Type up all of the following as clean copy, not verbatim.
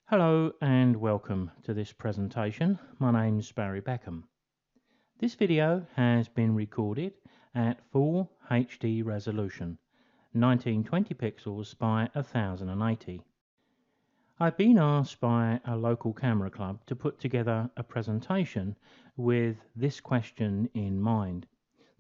Hello and welcome to this presentation. My name's Barry Beckham. This video has been recorded at full HD resolution, 1920 pixels by 1080. I've been asked by a local camera club to put together a presentation with this question in mind.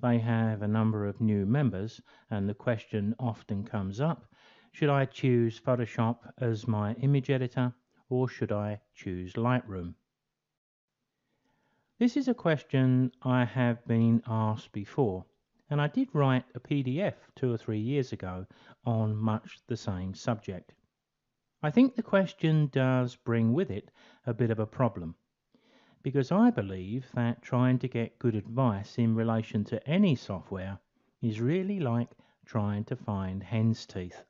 They have a number of new members and the question often comes up, should I choose Photoshop as my image editor or should I choose Lightroom? This is a question I have been asked before, and I did write a PDF 2 or 3 years ago on much the same subject. I think the question does bring with it a bit of a problem, because I believe that trying to get good advice in relation to any software is really like trying to find hen's teeth.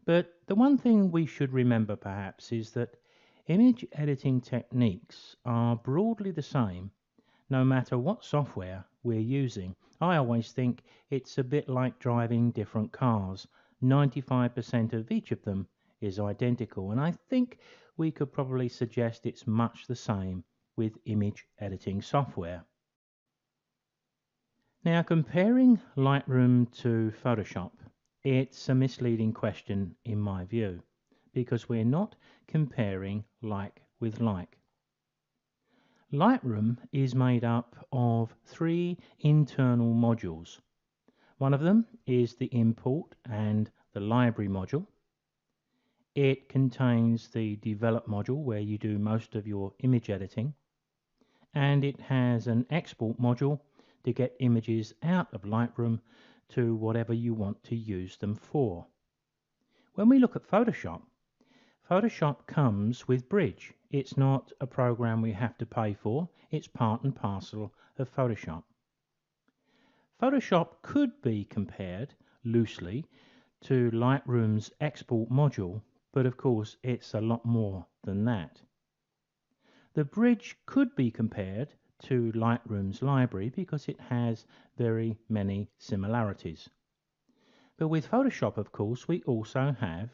But the one thing we should remember perhaps is that image editing techniques are broadly the same no matter what software we're using. I always think it's a bit like driving different cars. 95% of each of them is identical, and I think we could probably suggest it's much the same with image editing software. Now, comparing Lightroom to Photoshop, it's a misleading question in my view, because we're not comparing like with like. Lightroom is made up of 3 internal modules. One of them is the import and the library module. It contains the develop module where you do most of your image editing, and it has an export module to get images out of Lightroom to whatever you want to use them for. When we look at Photoshop, Photoshop comes with Bridge. It's not a program we have to pay for, it's part and parcel of Photoshop. Photoshop could be compared loosely to Lightroom's export module, but of course it's a lot more than that. The Bridge could be compared to Lightroom's library because it has very many similarities. But with Photoshop, of course, we also have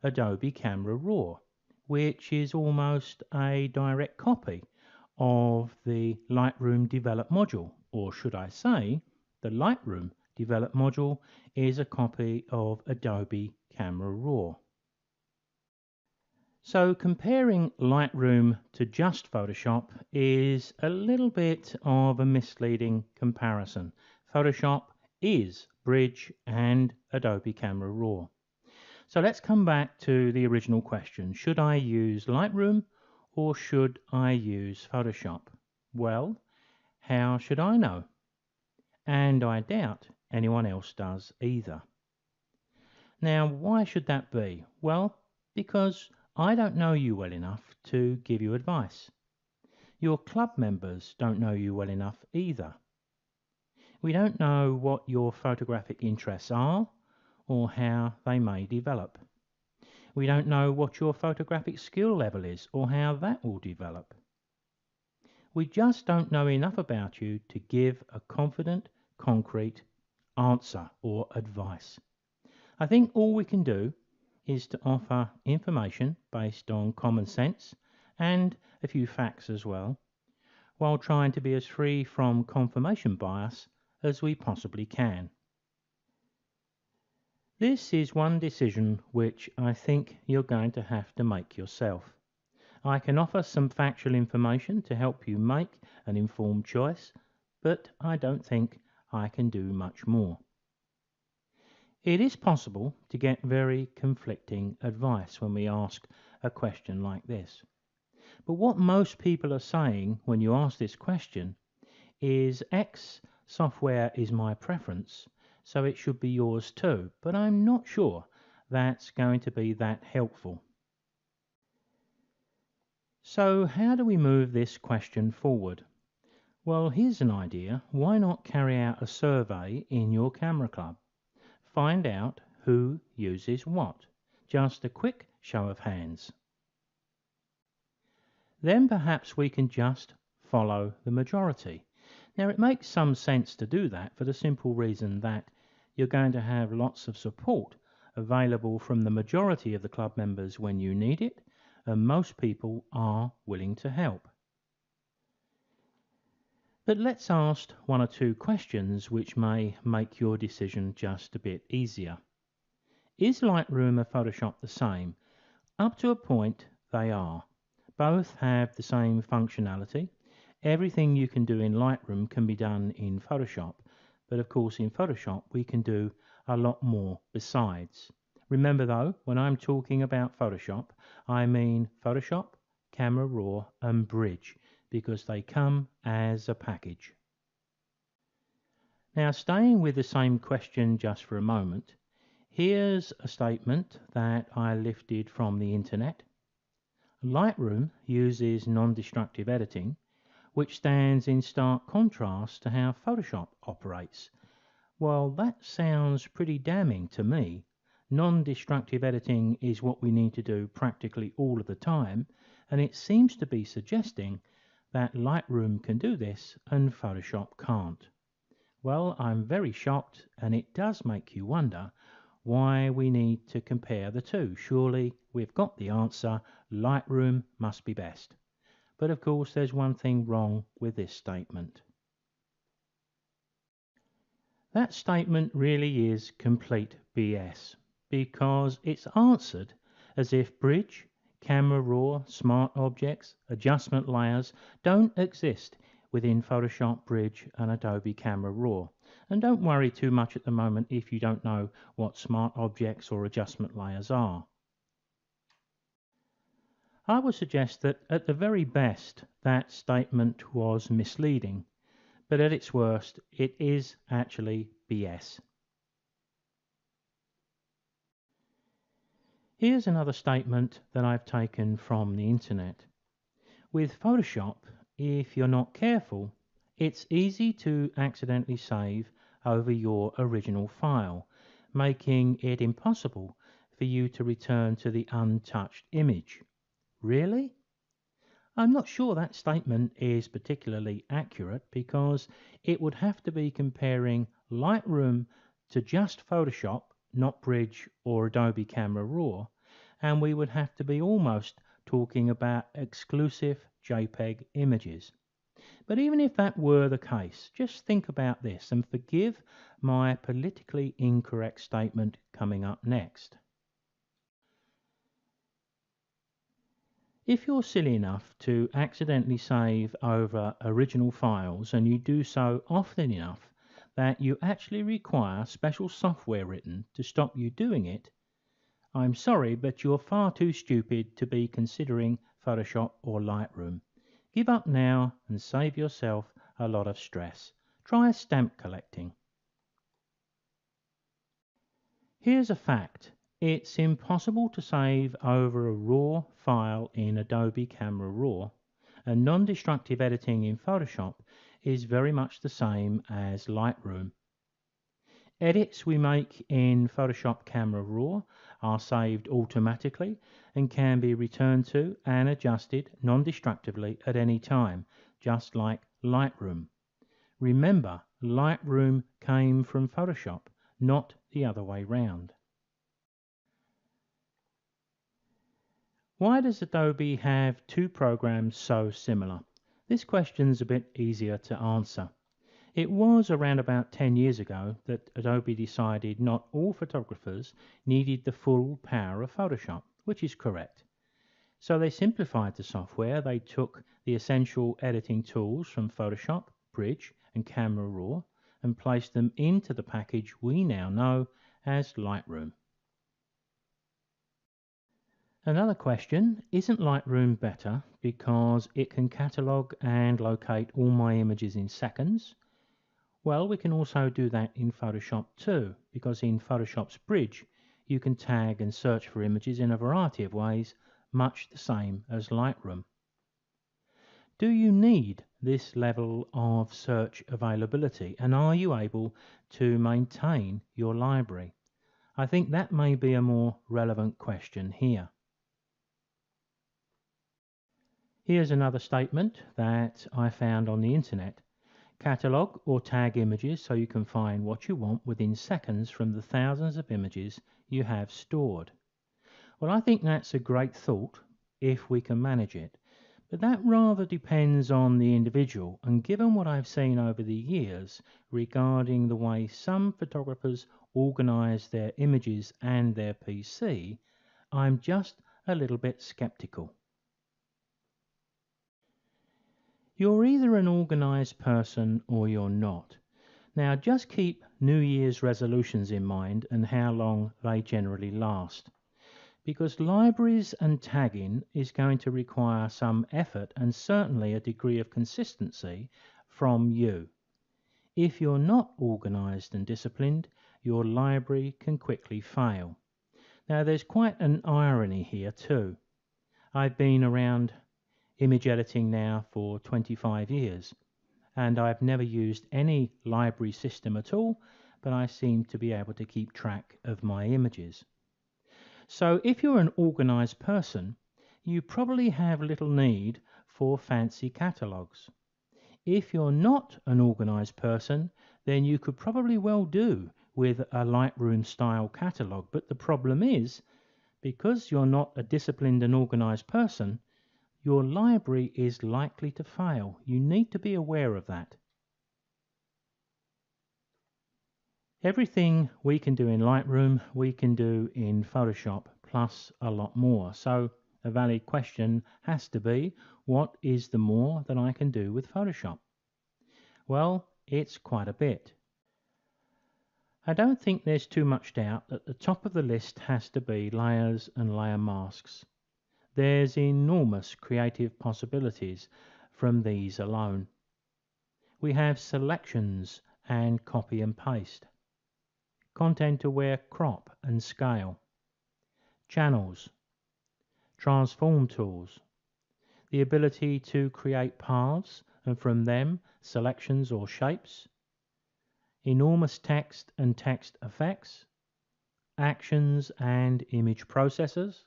Adobe Camera Raw, which is almost a direct copy of the Lightroom Develop module, or should I say, the Lightroom Develop module is a copy of Adobe Camera Raw. So comparing Lightroom to just Photoshop is a little bit of a misleading comparison. Photoshop is Bridge and Adobe Camera Raw. So let's come back to the original question. Should I use Lightroom or should I use Photoshop? Well, how should I know? And I doubt anyone else does either. Now, why should that be? Well, because I don't know you well enough to give you advice. Your club members don't know you well enough either. We don't know what your photographic interests are or how they may develop. We don't know what your photographic skill level is or how that will develop. We just don't know enough about you to give a confident, concrete answer or advice. I think all we can do is to offer information based on common sense and a few facts as well, while trying to be as free from confirmation bias as we possibly can. This is one decision which I think you're going to have to make yourself. I can offer some factual information to help you make an informed choice, but I don't think I can do much more. It is possible to get very conflicting advice when we ask a question like this. But what most people are saying when you ask this question is X software is my preference, so it should be yours too. But I'm not sure that's going to be that helpful. So how do we move this question forward? Well, here's an idea. Why not carry out a survey in your camera club? Find out who uses what. Just a quick show of hands. Then perhaps we can just follow the majority. Now it makes some sense to do that for the simple reason that you're going to have lots of support available from the majority of the club members when you need it, and most people are willing to help. But let's ask one or two questions which may make your decision just a bit easier. Is Lightroom and Photoshop the same? Up to a point, they are. Both have the same functionality. Everything you can do in Lightroom can be done in Photoshop, but of course in Photoshop we can do a lot more besides. Remember though, when I'm talking about Photoshop, I mean Photoshop, Camera Raw and Bridge, because they come as a package. Now, staying with the same question just for a moment, here's a statement that I lifted from the internet. Lightroom uses non-destructive editing, which stands in stark contrast to how Photoshop operates. Well, that sounds pretty damning to me. Non-destructive editing is what we need to do practically all of the time, and it seems to be suggesting that Lightroom can do this and Photoshop can't. Well, I'm very shocked, and it does make you wonder why we need to compare the two. Surely we've got the answer, Lightroom must be best. But of course there's one thing wrong with this statement. That statement really is complete BS, because it's answered as if Bridge, Camera Raw, Smart Objects, Adjustment Layers don't exist within Photoshop, Bridge and Adobe Camera Raw. And don't worry too much at the moment if you don't know what Smart Objects or Adjustment Layers are. I would suggest that at the very best that statement was misleading, but at its worst it is actually BS. Here's another statement that I've taken from the internet. With Photoshop, if you're not careful, it's easy to accidentally save over your original file, making it impossible for you to return to the untouched image. Really? I'm not sure that statement is particularly accurate, because it would have to be comparing Lightroom to just Photoshop, not Bridge or Adobe Camera Raw, and we would have to be almost talking about exclusive JPEG images. But even if that were the case, just think about this and forgive my politically incorrect statement coming up next. If you're silly enough to accidentally save over original files, and you do so often enough that you actually require special software written to stop you doing it, I'm sorry, but you're far too stupid to be considering Photoshop or Lightroom. Give up now and save yourself a lot of stress. Try stamp collecting. Here's a fact. It's impossible to save over a raw file in Adobe Camera Raw, and non-destructive editing in Photoshop is very much the same as Lightroom. Edits we make in Photoshop Camera Raw are saved automatically and can be returned to and adjusted non-destructively at any time, just like Lightroom. Remember, Lightroom came from Photoshop, not the other way round. Why does Adobe have two programs so similar? This question's a bit easier to answer. It was around about 10 years ago that Adobe decided not all photographers needed the full power of Photoshop, which is correct. So they simplified the software. They took the essential editing tools from Photoshop, Bridge and Camera Raw and placed them into the package we now know as Lightroom. Another question, isn't Lightroom better because it can catalogue and locate all my images in seconds? Well, we can also do that in Photoshop too, because in Photoshop's Bridge you can tag and search for images in a variety of ways, much the same as Lightroom. Do you need this level of search availability, and are you able to maintain your library? I think that may be a more relevant question here. Here's another statement that I found on the internet. Catalogue or tag images so you can find what you want within seconds from the thousands of images you have stored. Well, I think that's a great thought if we can manage it. But that rather depends on the individual, and given what I've seen over the years regarding the way some photographers organise their images and their PC, I'm just a little bit skeptical. You're either an organised person or you're not. Now just keep New Year's resolutions in mind and how long they generally last. Because libraries and tagging is going to require some effort and certainly a degree of consistency from you. If you're not organised and disciplined, your library can quickly fail. Now there's quite an irony here too. I've been around image editing now for 25 years and I've never used any library system at all, but I seem to be able to keep track of my images. So if you're an organised person, you probably have little need for fancy catalogues. If you're not an organised person, then you could probably well do with a Lightroom style catalogue, but the problem is, because you're not a disciplined and organised person, your library is likely to fail. You need to be aware of that. Everything we can do in Lightroom, we can do in Photoshop, plus a lot more. So a valid question has to be, what is the more that I can do with Photoshop? Well, it's quite a bit. I don't think there's too much doubt that the top of the list has to be layers and layer masks. There's enormous creative possibilities from these alone. We have selections and copy and paste, content-aware crop and scale, channels, transform tools, the ability to create paths and from them selections or shapes, enormous text and text effects, actions and image processors.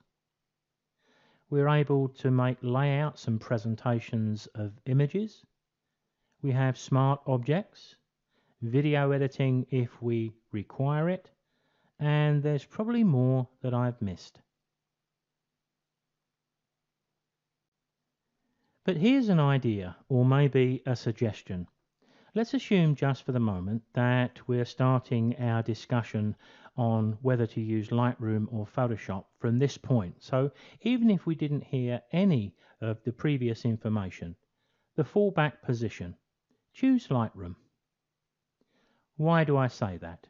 We're able to make layouts and presentations of images. We have smart objects, video editing if we require it, and there's probably more that I've missed. But here's an idea, or maybe a suggestion. Let's assume just for the moment that we're starting our discussion on whether to use Lightroom or Photoshop from this point. So even if we didn't hear any of the previous information, the fallback position, choose Lightroom. Why do I say that?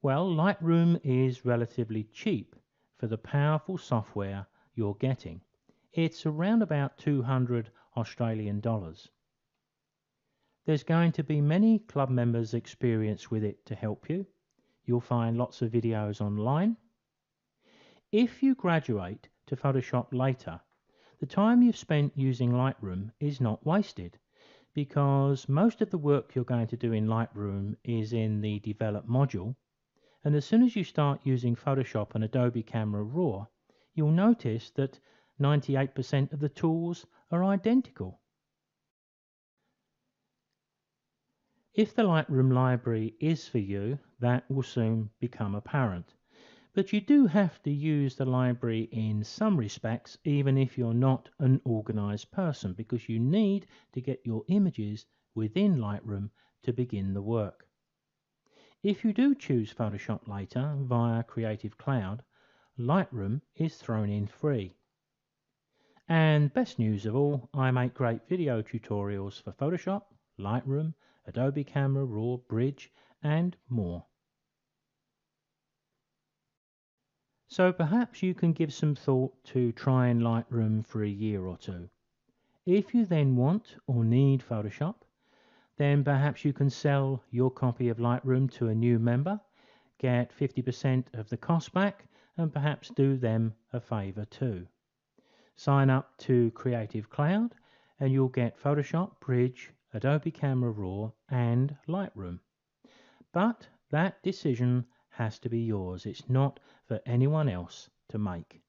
Well, Lightroom is relatively cheap for the powerful software you're getting. It's around about 200 Australian dollars. There's going to be many club members' experience with it to help you. You'll find lots of videos online. If you graduate to Photoshop later, the time you've spent using Lightroom is not wasted, because most of the work you're going to do in Lightroom is in the Develop module, and as soon as you start using Photoshop and Adobe Camera Raw, you'll notice that 98% of the tools are identical. If the Lightroom library is for you, that will soon become apparent. But you do have to use the library in some respects, even if you're not an organized person, because you need to get your images within Lightroom to begin the work. If you do choose Photoshop later via Creative Cloud, Lightroom is thrown in free. And best news of all, I make great video tutorials for Photoshop, Lightroom, Adobe Camera Raw, Bridge, and more. So perhaps you can give some thought to trying Lightroom for a year or two. If you then want or need Photoshop, then perhaps you can sell your copy of Lightroom to a new member, get 50% of the cost back, and perhaps do them a favour too. Sign up to Creative Cloud and you'll get Photoshop, Bridge, Adobe Camera Raw and Lightroom. But that decision has to be yours. It's not for anyone else to make.